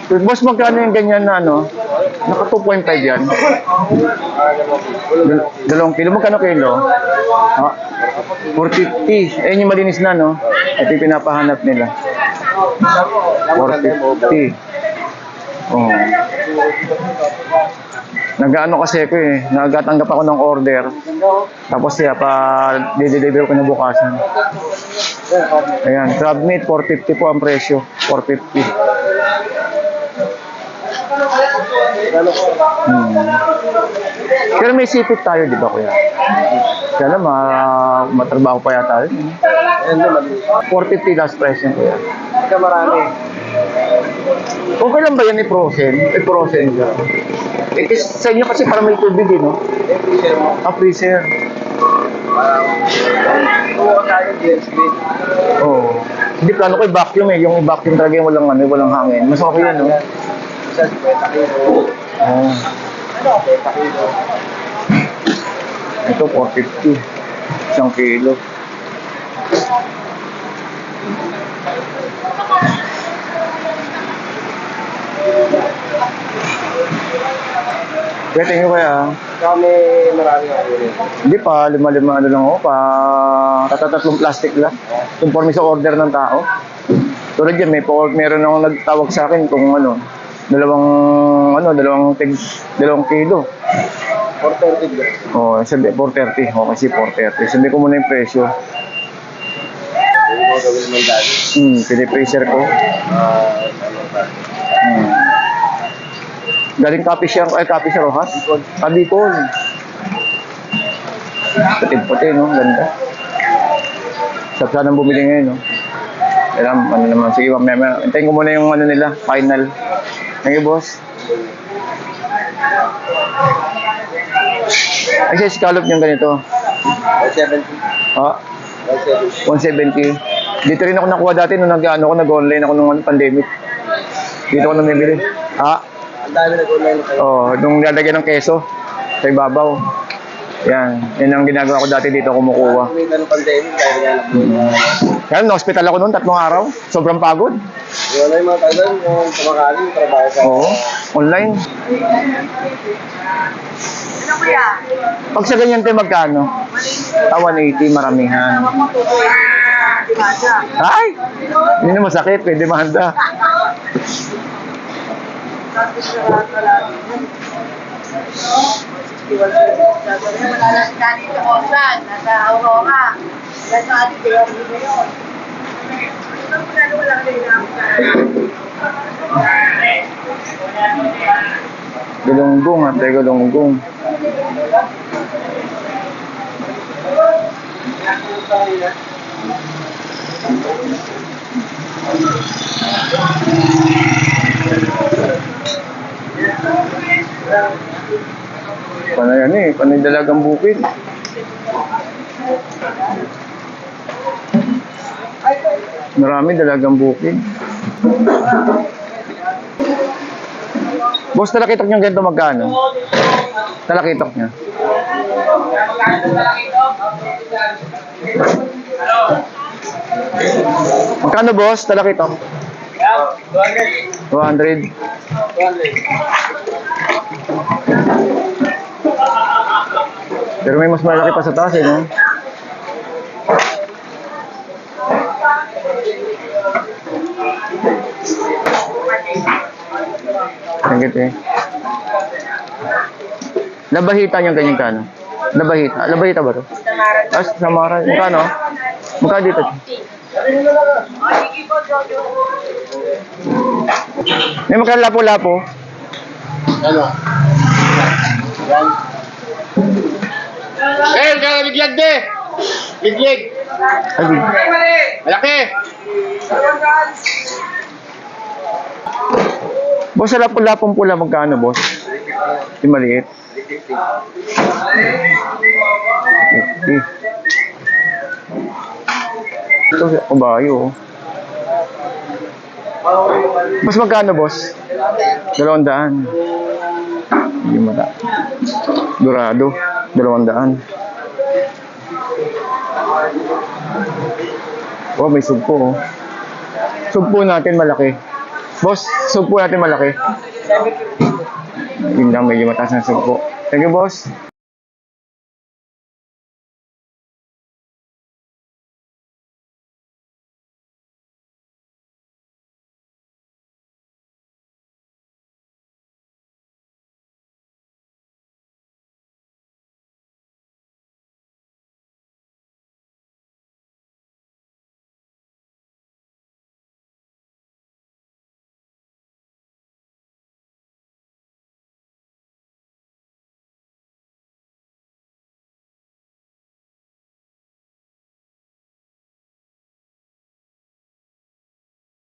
Boss, magkano yung ganyan na ano? Naka 2.5 yan. 2 kilo. Magkano kilo? Ah, 450. Ayun yung malinis na, no? Ito yung pinapahanap nila. 450. Oh. Nag-ano kasi ako eh. Nagatanggap ako ng order. Tapos siya pa di-deliver ko na bukasan. Ayan, crab meat 450 po ang presyo. 450. Pero may sipit tayo, di ba kuya? Kaya matrabaho pa yata. 450 last price yan kuya. Ika marami. Okay lang ba yan i-frozen? I-frozen ka. Sa inyo kasi para may tubig eh, no? Freezer mo. Freezer. Kuha tayo GS green. Oo. Hindi plano ko i-vacuum eh. Yung i-vacuum talaga yung walang hangin. Mas okay yan, no? Isa 50 kilo. Oo. 50 kilo. Ito 450. 1 kilo. Kaya tingin ko kaya. Kami marami ako rin. Hindi pa, lima-lima ano lang ako, tatatlong plastic lang. Conforme sa order ng tao. Tulad yan, meron akong nagtawag sa akin kung dalawang kilo. 430 kilo. Oh, sabi 430. Okay, si 430. Sabi ko muna yung presyo. Hindi mo gawin naman dati. Pinipreser ko. Ano ba? Galing Capiz Rojas? Bicol. Puti-puti, no? Ganda. Sarap sanang bumili ngayon, no? Alam, ano naman. Sige, mamaya. Hintayin ko muna yung ano nila, final. Thank you, boss. Ay, siya, scallop yung ganito. 170. Ah, 170. 170. Dito rin ako nakuha dati nung nag-online ako nung pandemic. Dito ako namimili. Ang dami nag-online kayo. Nung lalagyan ng keso sa ibabaw. Yan ang ginagawa ko dati dito kumukuha. Kumita ng pandemic dahil nga lang. Kaya na-hospital ako noon, 3 araw. Sobrang pagod. Yung ano yung mga tagal, yung kumakaling, trabaho ka. Oo, online. Ano kuya? Pag sa ganyan tayo magkano? 180, maramihan. Ay! Hindi na masakit, pwede mahanda. Dito Osan, nasa Aurora. Nasa ating kaya dito yun. Galunggong, ate, galunggong. Panay yan eh, panay dalagang bukid. Marami dalagang bukid. Boss, talakitok niyong ganito magkano? Talakitok niya. Magkano boss, talakitok? 200. Pero may mas malaki pa sa taas eh, no? Hanggat eh. Labahita niyang ganyan kano? Labahita. Labahita ba to? Samara. Magkano? Magkano dito? May magkano lapo-lapo? Ano? Yan. Kaya biglag de! Biglig! Ay, Malaki! boss, sa lapo-lapong pula magkano, boss? Yung maliit. 50. Ito, kabayo. Boss, magkano, boss? 200. Hindi mata. Dorado. 200. Oh, may sugpo, oh. Sugpo natin malaki. Boss, sugpo natin malaki. 750. Yun lang, medyo mataas ng sugpo. Thank you, boss.